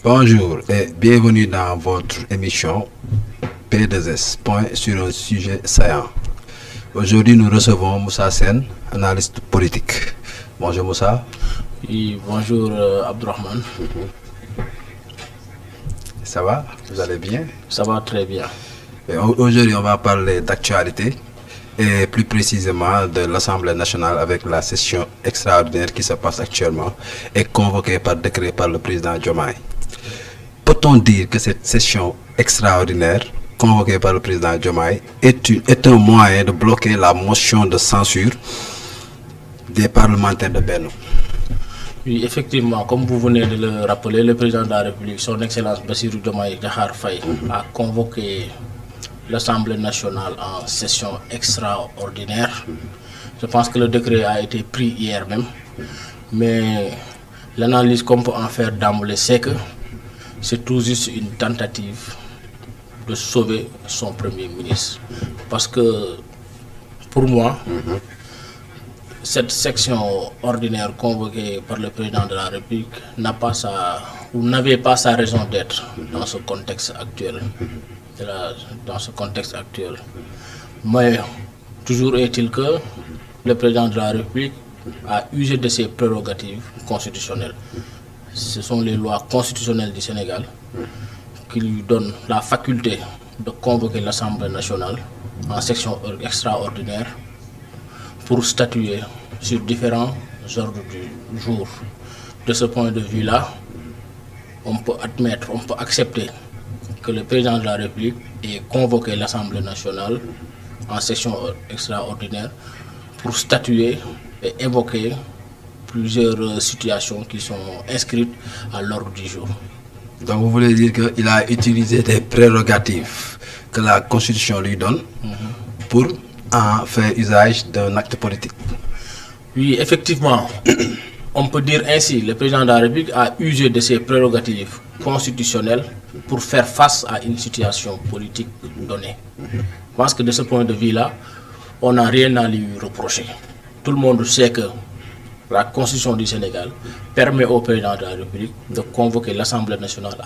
Bonjour et bienvenue dans votre émission P2S, point sur un sujet saillant. Aujourd'hui, nous recevons Moussa Sen, analyste politique. Bonjour Moussa. Oui, bonjour Abdourahmane. Ça va? Vous allez bien? Ça va très bien. Aujourd'hui, on va parler d'actualité et plus précisément de l'Assemblée nationale avec la session extraordinaire qui se passe actuellement et convoquée par décret par le président Diomaye. Peut-on dire que cette session extraordinaire convoquée par le président Diomaye est un moyen de bloquer la motion de censure des parlementaires de Benno? Oui, effectivement, comme vous venez de le rappeler, le président de la République, son Excellence Bassirou Diomaye Diakhar Faye, a convoqué l'Assemblée nationale en session extraordinaire. Je pense que le décret a été pris hier même, mais l'analyse qu'on peut en faire d'emblée, c'est que c'est tout juste une tentative de sauver son Premier ministre. Parce que, pour moi, cette section ordinaire convoquée par le président de la République n'avait pas sa raison d'être dans ce contexte actuel. Mais toujours est-il que le président de la République a usé de ses prérogatives constitutionnelles. Ce sont les lois constitutionnelles du Sénégal qui lui donnent la faculté de convoquer l'Assemblée nationale en section extraordinaire pour statuer sur différents ordres du jour. De ce point de vue-là, on peut accepter que le président de la République ait convoqué l'Assemblée nationale en session extraordinaire pour statuer et évoquer plusieurs situations qui sont inscrites à l'ordre du jour. Donc vous voulez dire qu'il a utilisé des prérogatives que la Constitution lui donne pour en faire usage d'un acte politique? Oui, effectivement, on peut dire ainsi, le président de la République a usé de ses prérogatives constitutionnelles pour faire face à une situation politique donnée. Je pense que de ce point de vue-là, on n'a rien à lui reprocher. Tout le monde sait que la Constitution du Sénégal permet au président de la République de convoquer l'Assemblée nationale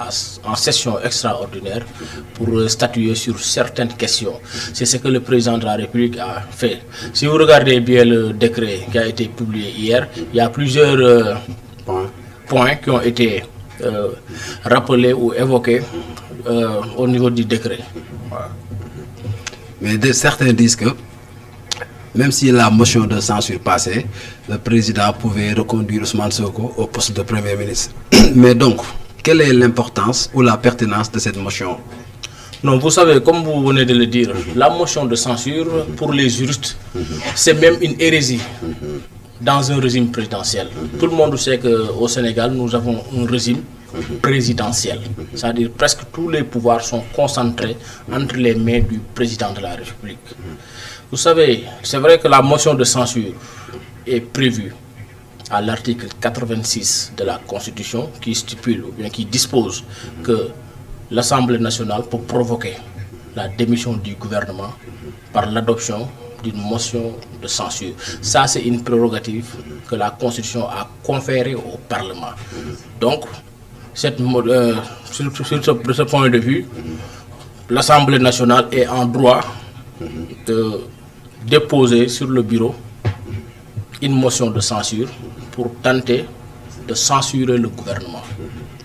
en session extraordinaire pour statuer sur certaines questions. C'est ce que le président de la République a fait. Si vous regardez bien le décret qui a été publié hier, il y a plusieurs points qui ont été rappelés ou évoqués au niveau du décret. Voilà. Mais certains disent que même si la motion de censure passait, le président pouvait reconduire Ousmane Sonko au poste de Premier ministre. Mais donc, quelle est l'importance ou la pertinence de cette motion? Non, vous savez, comme vous venez de le dire, la motion de censure, pour les juristes, c'est même une hérésie dans un régime présidentiel. Tout le monde sait qu'au Sénégal, nous avons un régime présidentiel. C'est-à-dire presque tous les pouvoirs sont concentrés entre les mains du président de la République. Vous savez, c'est vrai que la motion de censure est prévue à l'article 86 de la Constitution qui stipule ou bien qui dispose que l'Assemblée nationale peut provoquer la démission du gouvernement par l'adoption d'une motion de censure. Ça, c'est une prérogative que la Constitution a conférée au Parlement. Donc, sur ce point de vue, l'Assemblée nationale est en droit de déposer sur le bureau une motion de censure pour tenter de censurer le gouvernement.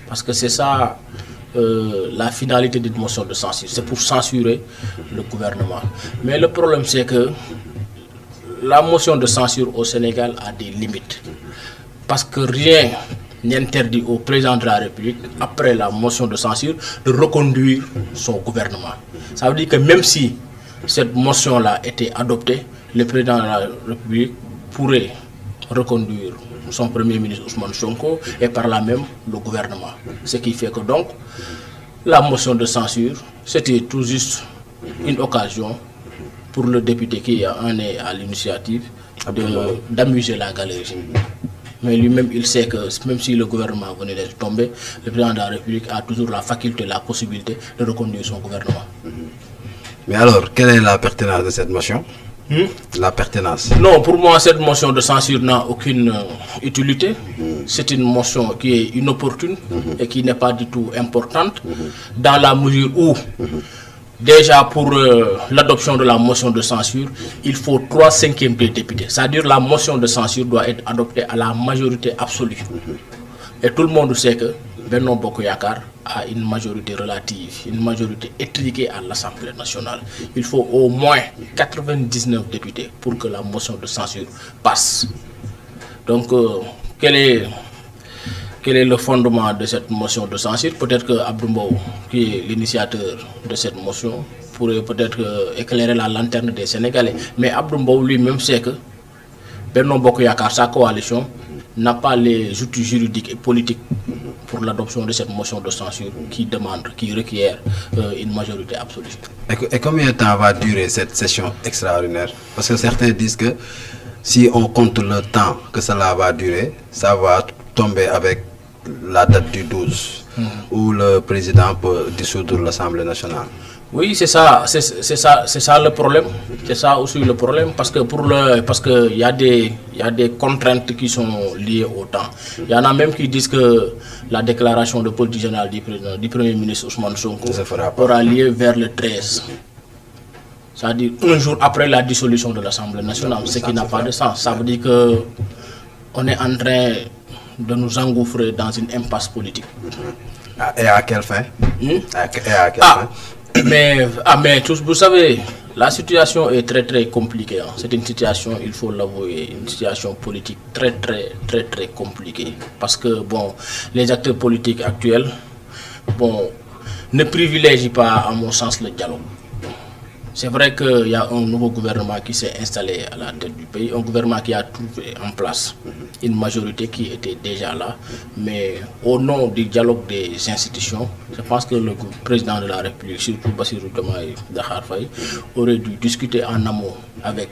Parce que c'est ça la finalité d'une motion de censure, c'est pour censurer le gouvernement. Mais le problème, c'est que la motion de censure au Sénégal a des limites. Parce que rien n'interdit au président de la République, après la motion de censure, de reconduire son gouvernement. Ça veut dire que même si cette motion-là était adoptée, le président de la République pourrait reconduire son Premier ministre Ousmane Sonko et par là même le gouvernement. Ce qui fait que donc, la motion de censure, c'était tout juste une occasion pour le député qui en est à l'initiative d'amuser la galerie. Mais lui-même, il sait que même si le gouvernement venait d'être tombé, le président de la République a toujours la faculté, la possibilité de reconduire son gouvernement. Mais alors, quelle est la pertinence de cette motion? La pertinence. Non, pour moi, cette motion de censure n'a aucune utilité. C'est une motion qui est inopportune et qui n'est pas du tout importante, dans la mesure où, déjà pour l'adoption de la motion de censure, il faut 3/5 des députés. C'est-à-dire la motion de censure doit être adoptée à la majorité absolue. Et tout le monde sait que Benno Bokk Yakaar a une majorité relative, une majorité étriquée à l'Assemblée nationale. Il faut au moins 99 députés pour que la motion de censure passe. Donc, quel est le fondement de cette motion de censure? Peut-être que Abdou Mbow, qui est l'initiateur de cette motion, pourrait peut-être éclairer la lanterne des Sénégalais. Mais Abdou Mbow lui-même sait que Benno Bokk Yakaar, sa coalition, n'a pas les outils juridiques et politiques pour l'adoption de cette motion de censure qui demande, qui requiert une majorité absolue. Et combien de temps va durer cette session extraordinaire? Parce que certains disent que si on compte le temps que cela va durer, ça va tomber avec la date du 12, où le président peut dissoudre l'Assemblée nationale. Oui, c'est ça le problème. C'est ça aussi le problème, parce que il y a des contraintes qui sont liées au temps. Il y en a même qui disent que la déclaration de politique générale du Premier ministre Ousmane Sonko aura lieu vers le 13. C'est-à-dire un jour après la dissolution de l'Assemblée nationale, ce qui n'a pas de sens. Ça veut dire que on est en train de nous engouffrer dans une impasse politique. Et à quelle fin? Fin? Mais tous, vous savez, la situation est très compliquée. Hein. C'est une situation, il faut l'avouer, une situation politique très compliquée. Parce que bon, les acteurs politiques actuels, ne privilégient pas, à mon sens, le dialogue. C'est vrai qu'il y a un nouveau gouvernement qui s'est installé à la tête du pays, un gouvernement qui a trouvé en place une majorité qui était déjà là, mais au nom du dialogue des institutions, je pense que le président de la République, surtout Bassirou Diomaye Diakhar Faye, aurait dû discuter en amont avec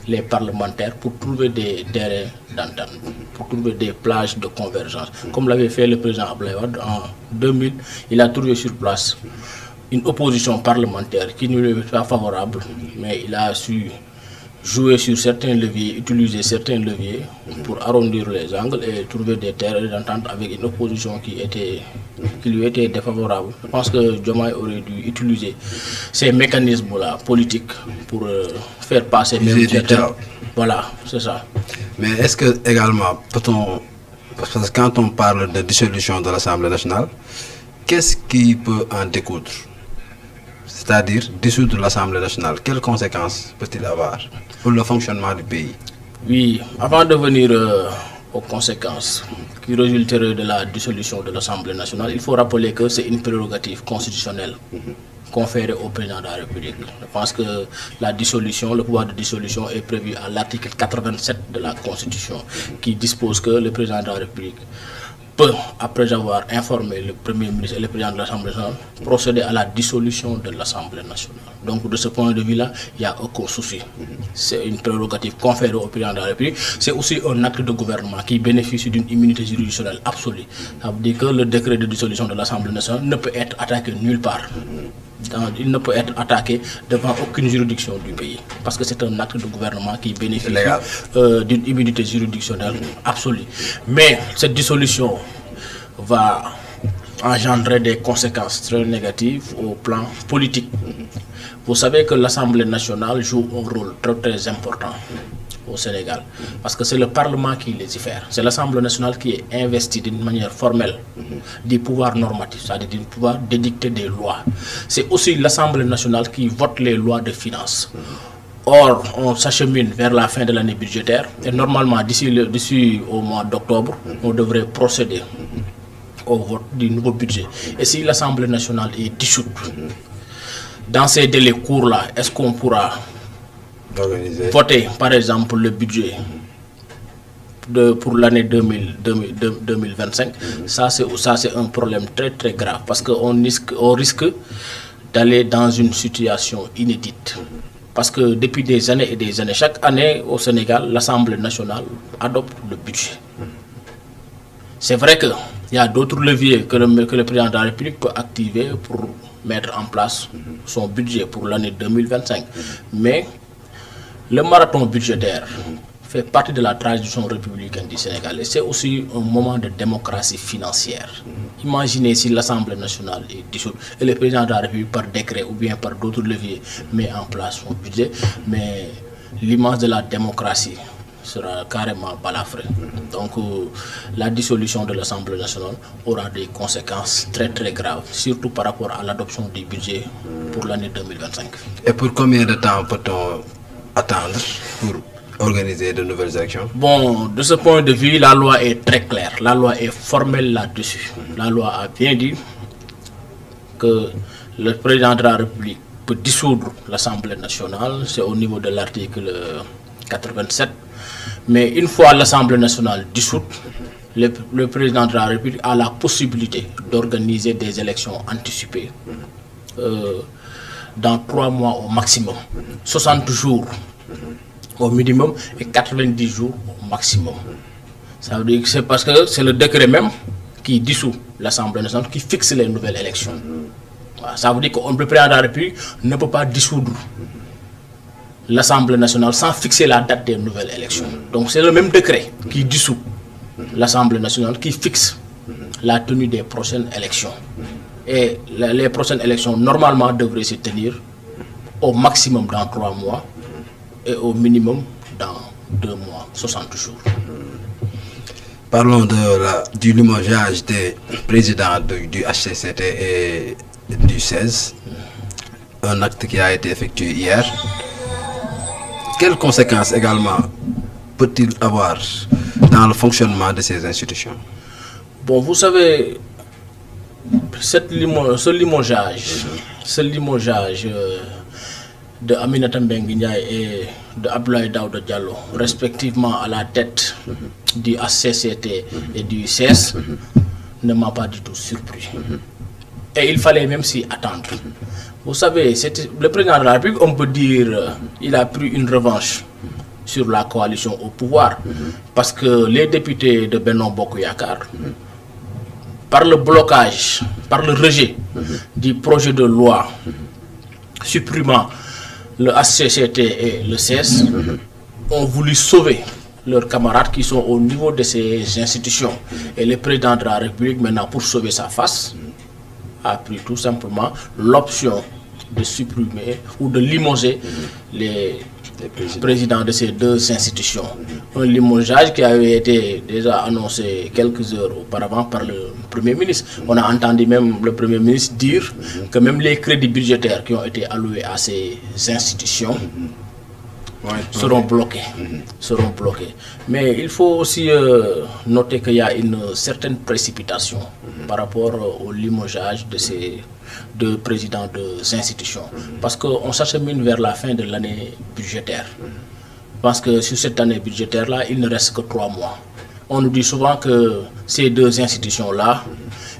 les parlementaires pour trouver des terrains d'entente, pour trouver des plages de convergence. Comme l'avait fait le président Abdoulaye Wade en 2000, il a trouvé sur place une opposition parlementaire qui ne lui est pas favorable, mais il a su jouer sur certains leviers, utiliser certains leviers pour arrondir les angles et trouver des terrains d'entente avec une opposition qui lui était défavorable. Je pense que Diomaye aurait dû utiliser ces mécanismes-là politiques pour faire passer même certains... Voilà, c'est ça. Mais est-ce que également, parce que quand on parle de dissolution de l'Assemblée nationale, qu'est-ce qui peut en découdre? C'est-à-dire dissoudre l'Assemblée nationale, quelles conséquences peut-il avoir pour le fonctionnement du pays? Oui, avant de venir aux conséquences qui résulteraient de la dissolution de l'Assemblée nationale, il faut rappeler que c'est une prérogative constitutionnelle conférée au président de la République. Je pense que la dissolution, le pouvoir de dissolution est prévu à l'article 87 de la Constitution, qui dispose que le président de la République peut, après avoir informé le Premier ministre et le président de l'Assemblée nationale, procéder à la dissolution de l'Assemblée nationale. Donc de ce point de vue-là, il n'y a aucun souci. C'est une prérogative conférée au président de la République. C'est aussi un acte de gouvernement qui bénéficie d'une immunité juridictionnelle absolue. Ça veut dire que le décret de dissolution de l'Assemblée nationale ne peut être attaqué nulle part. Il ne peut être attaqué devant aucune juridiction du pays. Parce que c'est un acte de gouvernement qui bénéficie d'une immunité juridictionnelle absolue. Mais cette dissolution va engendrer des conséquences très négatives au plan politique. Vous savez que l'Assemblée nationale joue un rôle très important au Sénégal, parce que c'est le Parlement qui légifère. C'est l'Assemblée nationale qui est investie d'une manière formelle du pouvoir normatif, c'est-à-dire du pouvoir d'édicter des lois. C'est aussi l'Assemblée nationale qui vote les lois de finances. Or, on s'achemine vers la fin de l'année budgétaire et normalement, d'ici au mois d'octobre, on devrait procéder au vote du nouveau budget. Et si l'Assemblée nationale est dissoute, dans ces délais courts-là, est-ce qu'on pourra voter, par exemple, le budget pour l'année 2025? Ça, c'est un problème très grave, parce qu'on risque d'aller dans une situation inédite. Parce que depuis des années et des années, chaque année au Sénégal, l'Assemblée nationale adopte le budget. C'est vrai qu'il y a d'autres leviers que le président de la République peut activer pour mettre en place son budget pour l'année 2025. Mais le marathon budgétaire fait partie de la tradition républicaine du Sénégal et c'est aussi un moment de démocratie financière. Imaginez si l'Assemblée nationale est dissoute et le président de la République par décret ou bien par d'autres leviers met en place son budget, mais l'image de la démocratie sera carrément balafrée. Donc la dissolution de l'Assemblée nationale aura des conséquences très très graves, surtout par rapport à l'adoption du budget pour l'année 2025. Et pour combien de temps peut-on attendre pour organiser de nouvelles élections? Bon, de ce point de vue, la loi est très claire. La loi est formelle là-dessus. La loi a bien dit que le président de la République peut dissoudre l'Assemblée nationale. C'est au niveau de l'article 87. Mais une fois l'Assemblée nationale dissoute, le président de la République a la possibilité d'organiser des élections anticipées dans 3 mois au maximum. 60 jours au minimum et 90 jours au maximum. Ça veut dire que c'est parce que c'est le décret même qui dissout l'Assemblée nationale qui fixe les nouvelles élections. Voilà, ça veut dire que le président de la République ne peut pas dissoudre l'Assemblée nationale sans fixer la date des nouvelles élections. Donc c'est le même décret qui dissout l'Assemblée nationale qui fixe la tenue des prochaines élections. Et les prochaines élections normalement devraient se tenir au maximum dans 3 mois et au minimum dans 2 mois, 60 jours. Parlons du limogeage des présidents du HCCT et du 16, un acte qui a été effectué hier. Quelles conséquences également peut-il avoir dans le fonctionnement de ces institutions? Bon, vous savez, ce limogeage de Aminata Mbengue Ndiaye et de Abdoulaye Daouda Diallo, respectivement à la tête du HCCT et du CS, ne m'a pas du tout surpris. Et il fallait même s'y attendre. Vous savez, le président de la République, on peut dire, il a pris une revanche sur la coalition au pouvoir, parce que les députés de Benno Bokk Yakaar, par le blocage, par le rejet du projet de loi supprimant le HCCT et le CS, ont voulu sauver leurs camarades qui sont au niveau de ces institutions. Et le président de la République, maintenant, pour sauver sa face, a pris tout simplement l'option de supprimer ou de limoger les présidents de ces 2 institutions. Un limogeage qui avait été déjà annoncé quelques heures auparavant par le Premier ministre. On a entendu même le Premier ministre dire que même les crédits budgétaires qui ont été alloués à ces institutions seront bloqués. Mais il faut aussi noter qu'il y a une certaine précipitation par rapport au limogeage de ces 2 présidents de ces institutions. Parce qu'on s'achemine vers la fin de l'année budgétaire. Parce que sur cette année budgétaire-là, il ne reste que 3 mois. On nous dit souvent que ces 2 institutions-là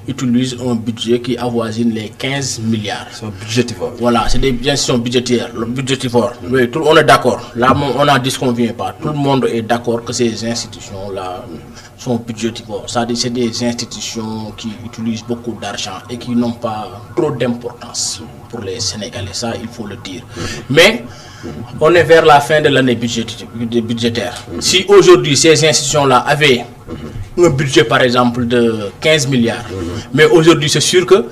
utilisent un budget qui avoisine les 15 milliards. C'est un budgétivore. Voilà, c'est des institutions budgétaires, le budgétivore. Oui, on est d'accord. Là, on n'en disconvient pas. Tout le monde est d'accord que ces institutions-là sont budgétivores. C'est-à-dire c'est des institutions qui utilisent beaucoup d'argent et qui n'ont pas trop d'importance pour les Sénégalais. Ça, il faut le dire. Mais on est vers la fin de l'année budgétaire. Si aujourd'hui ces institutions-là avaient un budget par exemple de 15 milliards, mais aujourd'hui c'est sûr que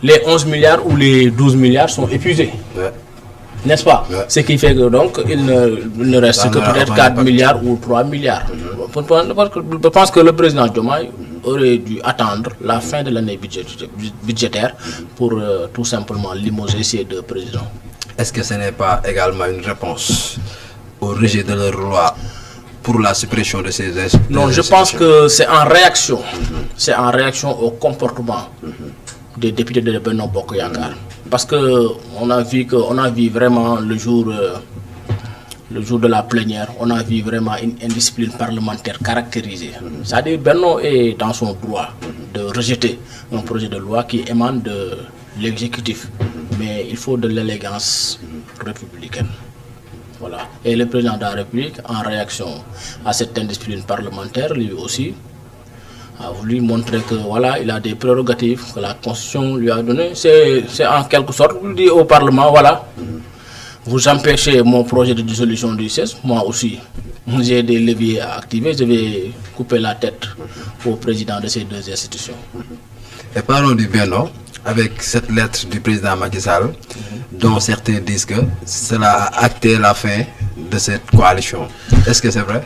les 11 milliards ou les 12 milliards sont épuisés. N'est-ce pas? Ce qui fait que donc il ne reste que peut-être 4 milliards ou 3 milliards. Je pense que le président Diomaye aurait dû attendre la fin de l'année budgétaire pour tout simplement limoger ces 2 présidents. Est-ce que ce n'est pas également une réponse au rejet de leur loi pour la suppression de ces institutions? Non, je pense que c'est en réaction. C'est en réaction au comportement des députés de Benno Bokk Yakaar. Parce que on a vu vraiment le jour de la plénière, on a vu vraiment une indiscipline parlementaire caractérisée. C'est-à-dire Benno est dans son droit de rejeter un projet de loi qui émane de l'exécutif. Mais il faut de l'élégance républicaine. Voilà. Et le président de la République, en réaction à cette indiscipline parlementaire, lui aussi, a voulu montrer que voilà, il a des prérogatives que la Constitution lui a données. C'est en quelque sorte, il dit au Parlement, voilà, vous empêchez mon projet de dissolution du CES, moi aussi, j'ai des leviers à activer, je vais couper la tête au président de ces deux institutions. Et parlons du Benno, avec cette lettre du président Macky Sall, dont certains disent que cela a acté la fin de cette coalition. Est-ce que c'est vrai?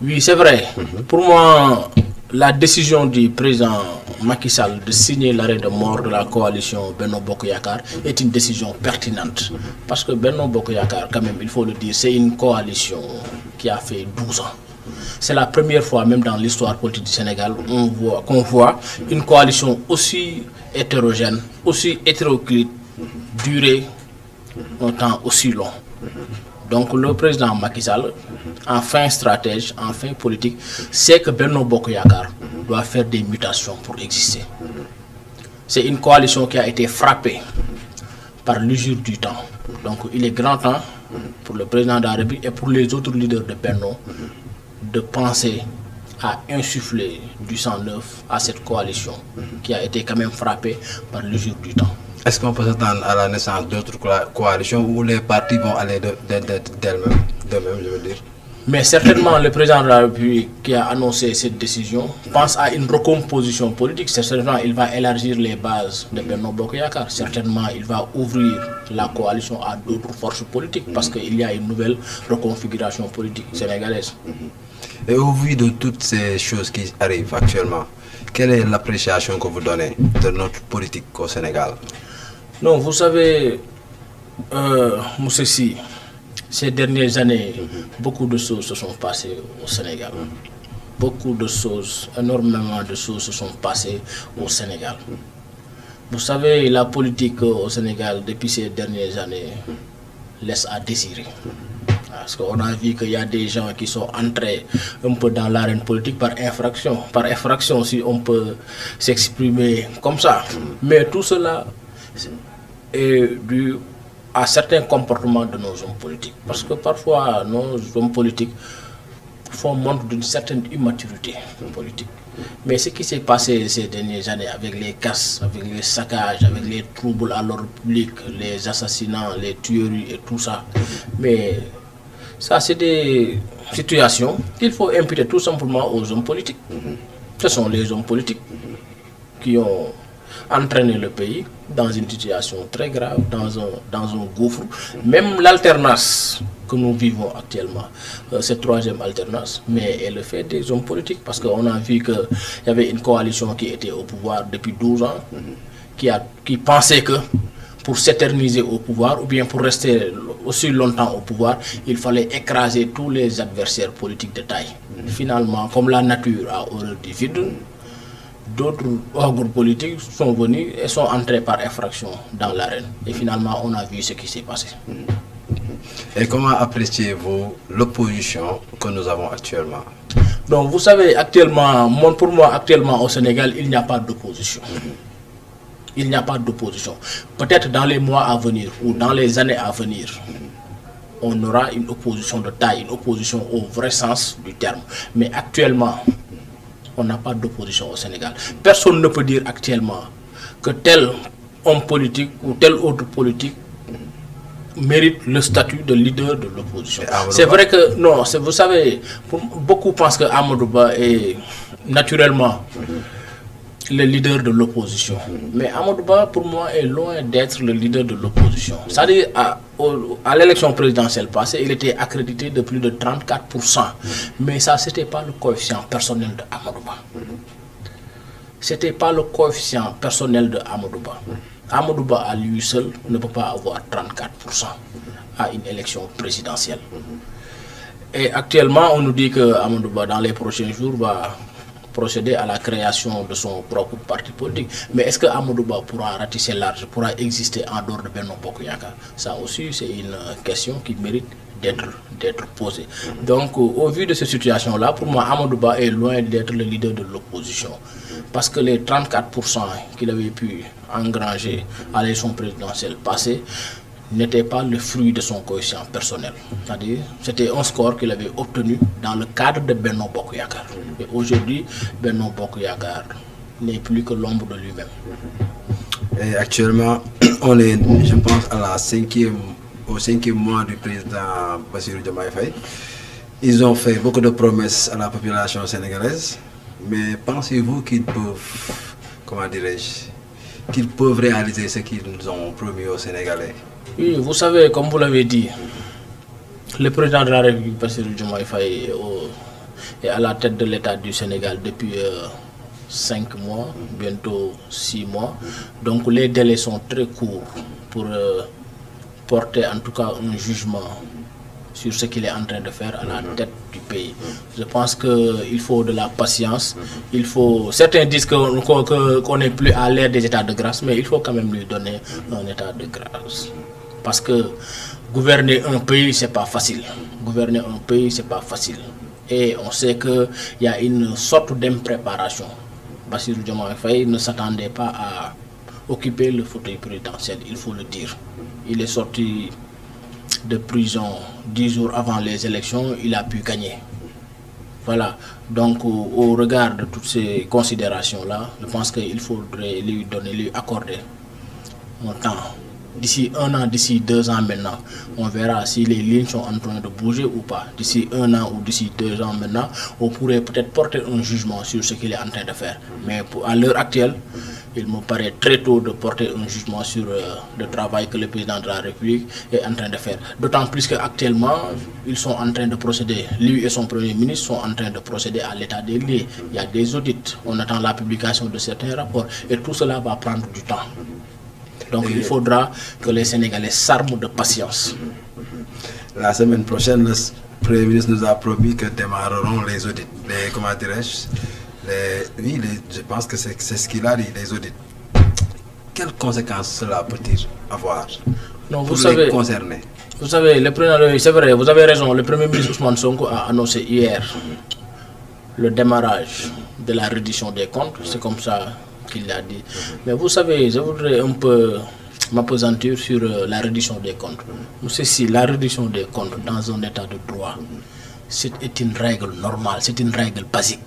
Oui, c'est vrai. Pour moi, la décision du président Macky Sall de signer l'arrêt de mort de la coalition Benno Bokk Yakaar est une décision pertinente. Parce que Benno Bokk Yakaar, quand même, il faut le dire, c'est une coalition qui a fait 12 ans. C'est la première fois, même dans l'histoire politique du Sénégal, qu'on voit une coalition aussi hétérogène, aussi hétéroclite, durer un temps aussi long. Donc le président Macky Sall, enfin stratège, enfin politique, sait que Benno Bokk Yakaar doit faire des mutations pour exister. C'est une coalition qui a été frappée par l'usure du temps. Donc il est grand temps pour le président de la République et pour les autres leaders de Benno de penser à insuffler du sang neuf à cette coalition qui a été quand même frappée par l'usure du temps. Est-ce qu'on peut s'attendre à la naissance d'autres coalitions où les partis vont aller d'eux-mêmes, je veux dire? Mais certainement, le président de la République qui a annoncé cette décision pense à une recomposition politique. Certainement, il va élargir les bases de Benno Bokk Yakaar. Certainement, il va ouvrir la coalition à d'autres forces politiques parce qu'il y a une nouvelle reconfiguration politique sénégalaise. Et au vu de toutes ces choses qui arrivent actuellement, quelle est l'appréciation que vous donnez de notre politique au Sénégal? Non, vous savez, Moussa Sy, ces dernières années, beaucoup de choses se sont passées au Sénégal. Beaucoup de choses, énormément de choses se sont passées au Sénégal. Vous savez, la politique au Sénégal, depuis ces dernières années, laisse à désirer. Parce qu'on a vu qu'il y a des gens qui sont entrés un peu dans l'arène politique par infraction. Par infraction, si on peut s'exprimer comme ça. Mais tout cela est dû à certains comportements de nos hommes politiques. Parce que parfois, nos hommes politiques font montre d'une certaine immaturité politique. Mais ce qui s'est passé ces dernières années avec les casses, avec les saccages, avec les troubles à l'ordre public, les assassinats, les tueries et tout ça, mais ça c'est des situations qu'il faut imputer tout simplement aux hommes politiques. Ce sont les hommes politiques qui ont entraîné le pays dans une situation très grave, dans un gouffre. Même l'alternance que nous vivons actuellement, cette troisième alternance, mais elle le fait des hommes politiques parce qu'on a vu qu'il y avait une coalition qui était au pouvoir depuis 12 ans, qui pensait que pour s'éterniser au pouvoir ou bien pour rester aussi longtemps au pouvoir, il fallait écraser tous les adversaires politiques de taille. Finalement, comme la nature a horreur du vide, d'autres organes politiques sont venus et sont entrés par infraction dans l'arène. Et finalement, on a vu ce qui s'est passé. Et comment appréciez-vous l'opposition que nous avons actuellement? Donc, vous savez, actuellement, pour moi, actuellement au Sénégal, il n'y a pas d'opposition. Il n'y a pas d'opposition. Peut-être dans les mois à venir ou dans les années à venir, on aura une opposition de taille, une opposition au vrai sens du terme. Mais actuellement, on n'a pas d'opposition au Sénégal. Personne ne peut dire actuellement que tel homme politique ou tel autre politique mérite le statut de leader de l'opposition. C'est vrai que, non, vous savez, beaucoup pensent que Amadou Ba est naturellement le leader de l'opposition. Mais Amadou Ba, pour moi, est loin d'être le leader de l'opposition. C'est-à-dire, à l'élection présidentielle passée, il était accrédité de plus de 34%. Mais ça, ce n'était pas le coefficient personnel de Amadou Ba. Ce n'était pas le coefficient personnel de Amadou Ba. Amadou Ba, à lui seul, ne peut pas avoir 34% à une élection présidentielle. Et actuellement, on nous dit que Amadou Ba, dans les prochains jours, va procéder à la création de son propre parti politique. Mais est-ce que Amadou Ba pourra ratisser large, pourra exister en dehors de Benno Bokk Yakaar? Ça aussi, c'est une question qui mérite d'être posée. Donc, au vu de cette situation-là, pour moi, Amadou Ba est loin d'être le leader de l'opposition. Parce que les 34% qu'il avait pu engranger à l'élection présidentielle passée n'était pas le fruit de son coefficient personnel. C'est-à-dire, c'était un score qu'il avait obtenu dans le cadre de Benno Bokk Yakaar. Et aujourd'hui, Benno Bokk Yakaar n'est plus que l'ombre de lui-même. Et actuellement, on est, je pense, à la 5e au 5e mois du président Bassirou Diomaye Faye. Ils ont fait beaucoup de promesses à la population sénégalaise, mais pensez-vous qu'ils peuvent, comment dirais-je, qu'ils peuvent réaliser ce qu'ils nous ont promis aux Sénégalais? Oui, vous savez, comme vous l'avez dit, le président de la République, Bassirou Diomaye Faye, est à la tête de l'État du Sénégal depuis 5 mois, bientôt 6 mois. Donc les délais sont très courts pour porter en tout cas un jugement sur ce qu'il est en train de faire à la tête du pays. Je pense qu'il faut de la patience. Il faut, certains disent qu'on n'est plus à l'ère des états de grâce, mais il faut quand même lui donner un état de grâce. Parce que gouverner un pays, c'est pas facile. Gouverner un pays, c'est pas facile. Et on sait qu'il y a une sorte d'impréparation. Bassirou Diomaye Faye ne s'attendait pas à occuper le fauteuil présidentiel, il faut le dire. Il est sorti de prison 10 jours avant les élections, il a pu gagner. Voilà, donc au regard de toutes ces considérations-là, je pense qu'il faudrait lui accorder un temps. D'ici 1 an, d'ici 2 ans maintenant, on verra si les lignes sont en train de bouger ou pas. D'ici 1 an ou d'ici 2 ans maintenant, on pourrait peut-être porter un jugement sur ce qu'il est en train de faire. Mais à l'heure actuelle, il me paraît très tôt de porter un jugement sur le travail que le président de la République est en train de faire. D'autant plus qu'actuellement, ils sont en train de procéder, lui et son Premier ministre sont en train de procéder à l'état des lieux. Il y a des audits, on attend la publication de certains rapports et tout cela va prendre du temps. Donc il faudra que les Sénégalais s'arment de patience. La semaine prochaine, le Premier ministre nous a promis que démarreront les audits. Comment dirais-je, oui, je pense que c'est ce qu'il a dit, les audits. Quelles conséquences cela peut-il avoir pour les concernés? Vous savez, c'est vrai, vous avez raison. Le Premier ministre Ousmane Sonko a annoncé hier le démarrage de la reddition des comptes. C'est comme ça qu'il l'a dit. Mais vous savez, je voudrais un peu m'appesantir sur la reddition des comptes. Vous savez, si la reddition des comptes dans un état de droit, c'est une règle normale, c'est une règle basique.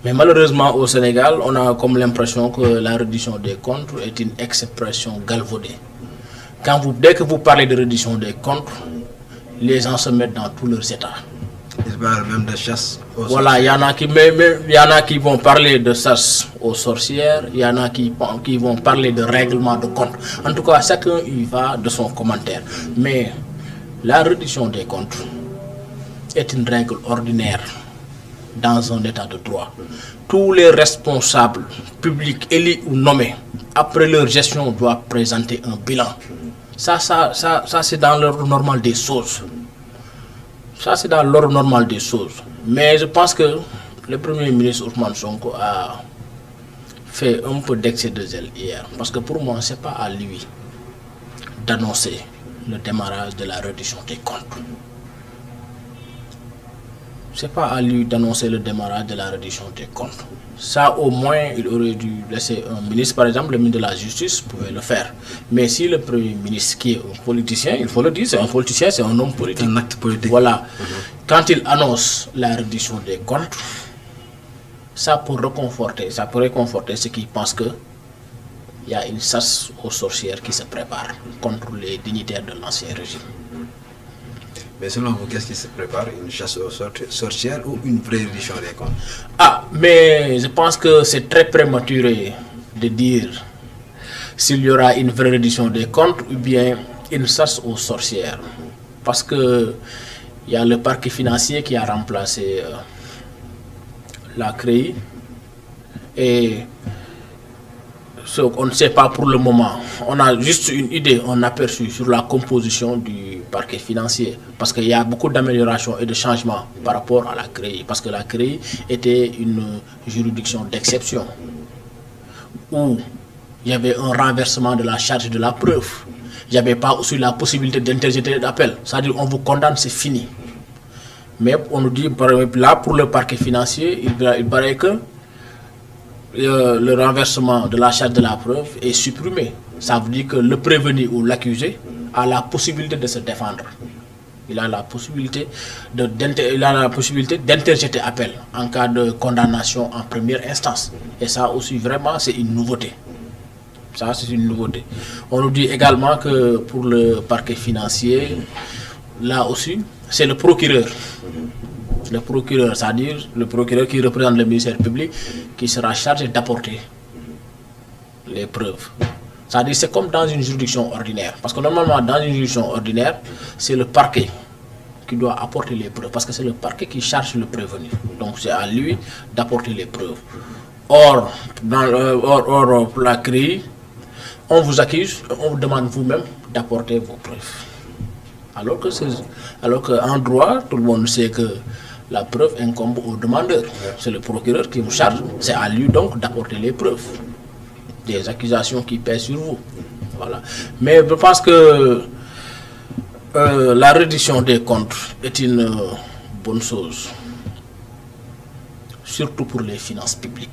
Mais malheureusement au Sénégal, on a comme l'impression que la reddition des comptes est une expression galvaudée. Dès que vous parlez de reddition des comptes, les gens se mettent dans tous leurs états. Ils parlent même de chasse aux sorcières. Voilà, il y en a qui vont parler de chasse aux sorcières, il y en a qui vont parler de règlement de compte. En tout cas, chacun y va de son commentaire. Mais la reddition des comptes est une règle ordinaire dans un état de droit. Tous les responsables publics élus ou nommés, après leur gestion, doivent présenter un bilan. Ça c'est dans l'ordre normal des choses. Ça, c'est dans l'ordre normal des choses. Mais je pense que le Premier ministre Ousmane Sonko a fait un peu d'excès de zèle hier. Parce que pour moi, ce n'est pas à lui d'annoncer le démarrage de la reddition des comptes. Ce n'est pas à lui d'annoncer le démarrage de la reddition des comptes. Ça, au moins, il aurait dû laisser un ministre, par exemple, le ministre de la Justice pouvait le faire. Mais si le Premier ministre, qui est un politicien, il faut le dire, c'est un politicien, c'est un homme politique. Un acte politique. Voilà. Quand il annonce la reddition des comptes, ça peut réconforter ceux qui pensent qu'il y a une chasse aux sorcières qui se prépare contre les dignitaires de l'ancien régime. Mais selon vous, qu'est-ce qui se prépare? Une chasse aux sorcières ou une vraie reddition des comptes? Ah, mais je pense que c'est très prématuré de dire s'il y aura une vraie reddition des comptes ou bien une chasse aux sorcières. Parce que il y a le parquet financier qui a remplacé la CREI et on ne sait pas pour le moment. On a juste une idée, un aperçu sur la composition du parquet financier. Parce qu'il y a beaucoup d'améliorations et de changements par rapport à la CREI. Parce que la CREI était une juridiction d'exception où il y avait un renversement de la charge de la preuve. Il n'y avait pas aussi la possibilité d'interjeter d'appel. C'est-à-dire on vous condamne, c'est fini. Mais on nous dit, là pour le parquet financier, il paraît que le renversement de la charge de la preuve est supprimé. Ça veut dire que le prévenu ou l'accusé a la possibilité de se défendre. Il a la possibilité d'interjeter appel en cas de condamnation en première instance. Et ça aussi, vraiment, c'est une nouveauté. Ça, c'est une nouveauté. On nous dit également que pour le parquet financier, là aussi, c'est le procureur. Le procureur, c'est-à-dire le procureur qui représente le ministère public, qui sera chargé d'apporter les preuves. C'est-à-dire c'est comme dans une juridiction ordinaire. Parce que normalement, dans une juridiction ordinaire, c'est le parquet qui doit apporter les preuves. Parce que c'est le parquet qui charge le prévenu. Donc c'est à lui d'apporter les preuves. Or, pour la CREI, on vous accuse, on vous demande vous-même d'apporter vos preuves. Alors qu'en droit, tout le monde sait que la preuve incombe au demandeur. C'est le procureur qui vous charge. C'est à lui donc d'apporter les preuves des accusations qui pèsent sur vous. Voilà. Mais je pense que la reddition des comptes est une bonne chose, surtout pour les finances publiques.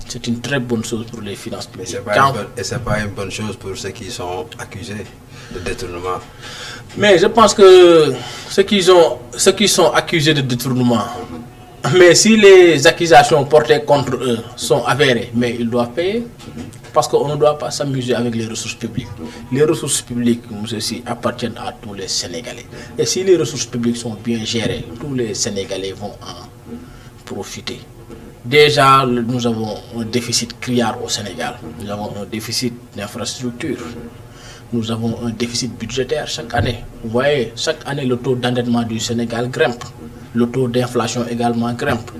C'est une très bonne chose pour les finances publiques. Et ce n'est pas une bonne chose pour ceux qui sont accusés de détournement. Mais je pense que ceux qui sont accusés de détournement, mais si les accusations portées contre eux sont avérées, mais ils doivent payer, parce qu'on ne doit pas s'amuser avec les ressources publiques. Les ressources publiques, ceci, appartiennent à tous les Sénégalais. Et si les ressources publiques sont bien gérées, tous les Sénégalais vont en profiter. Déjà, nous avons un déficit criard au Sénégal. Nous avons un déficit d'infrastructures. Nous avons un déficit budgétaire chaque année. Vous voyez, chaque année, le taux d'endettement du Sénégal grimpe. Le taux d'inflation également grimpe.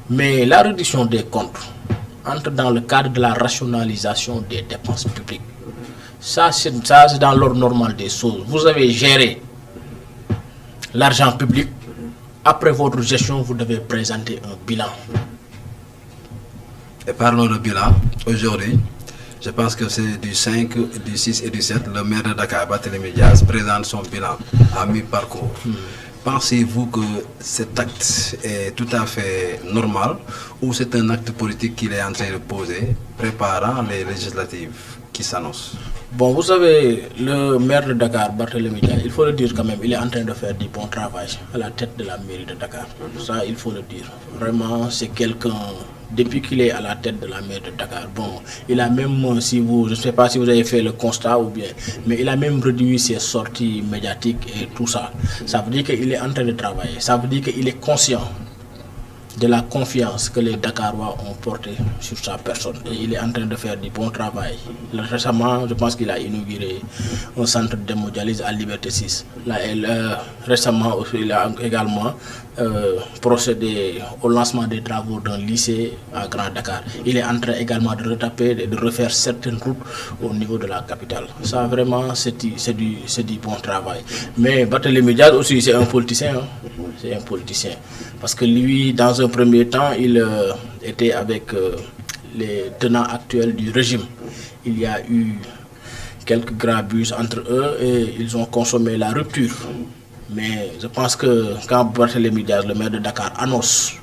Mais la réduction des comptes entre dans le cadre de la rationalisation des dépenses publiques. Ça, c'est dans l'ordre normal des choses. Vous avez géré l'argent public. Après votre gestion, vous devez présenter un bilan. Et parlons de bilan. Aujourd'hui, je pense que c'est du 5, du 6 et du 7, le maire de Dakar, Barthélémy Dias, présente son bilan à mi-parcours. Pensez-vous que cet acte est tout à fait normal ou c'est un acte politique qu'il est en train de poser, préparant les législatives qui s'annoncent? Bon, vous savez, le maire de Dakar, Barthélémy Dias, il faut le dire quand même, il est en train de faire du bon travail à la tête de la mairie de Dakar. Ça, il faut le dire. Vraiment, c'est quelqu'un... Depuis qu'il est à la tête de la mairie de Dakar, bon, il a même, je ne sais pas si vous avez fait le constat ou bien, mais il a même réduit ses sorties médiatiques et tout ça. Ça veut dire qu'il est en train de travailler. Ça veut dire qu'il est conscient de la confiance que les Dakarois ont portée sur sa personne. Et il est en train de faire du bon travail. Récemment, je pense qu'il a inauguré un centre d'hémodialyse à Liberté 6. Là, récemment, il a également procédé au lancement des travaux d'un lycée à Grand Dakar. Il est en train également de retaper et de refaire certaines routes au niveau de la capitale. Ça, vraiment, c'est du bon travail. Mais Barthélémy Dias aussi, c'est un politicien. Hein? C'est un politicien. Parce que lui, dans un premier temps, il était avec les tenants actuels du régime. Il y a eu quelques grabus entre eux et ils ont consommé la rupture. Mais je pense que quand Barthélémy Dias, le maire de Dakar, annonce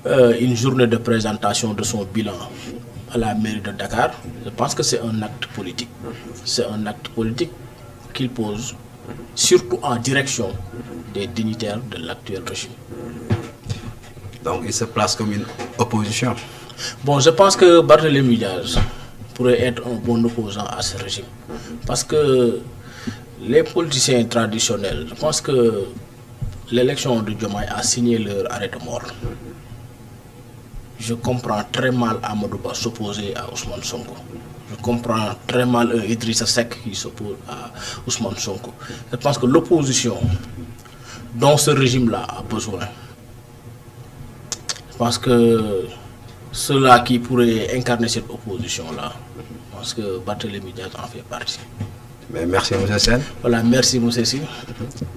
une journée de présentation de son bilan à la mairie de Dakar, je pense que c'est un acte politique. C'est un acte politique qu'il pose, surtout en direction des dignitaires de l'actuel régime. Donc il se place comme une opposition. Bon, je pense que Barthélémy Dias pourrait être un bon opposant à ce régime. Parce que les politiciens traditionnels, je pense que l'élection de Diomaye a signé leur arrêt de mort. Je comprends très mal Amadou Ba s'opposer à Ousmane Sonko. Je comprends très mal Idrissa Seck qui s'oppose à Ousmane Sonko. Je pense que l'opposition dont ce régime-là a besoin, je pense que ceux-là qui pourraient incarner cette opposition-là, je pense que Barthélémy Dias en fait partie. Mais merci M. Sen. Voilà, merci M. Sy.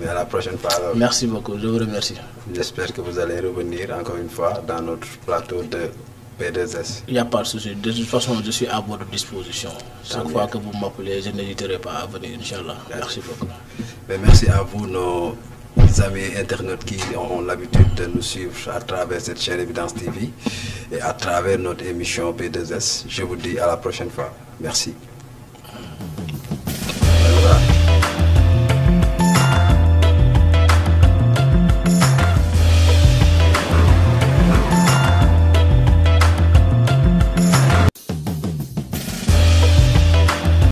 Mais à la prochaine fois. Alors. Merci beaucoup, je vous remercie. J'espère que vous allez revenir encore une fois dans notre plateau de P2S. Il n'y a pas de souci. De toute façon, je suis à votre disposition. Chaque fois que vous m'appelez, je n'hésiterai pas à venir, Inch'Allah. Merci beaucoup. Mais merci à vous, nos amis internautes qui ont l'habitude de nous suivre à travers cette chaîne Evidence TV et à travers notre émission P2S. Je vous dis à la prochaine fois. Merci.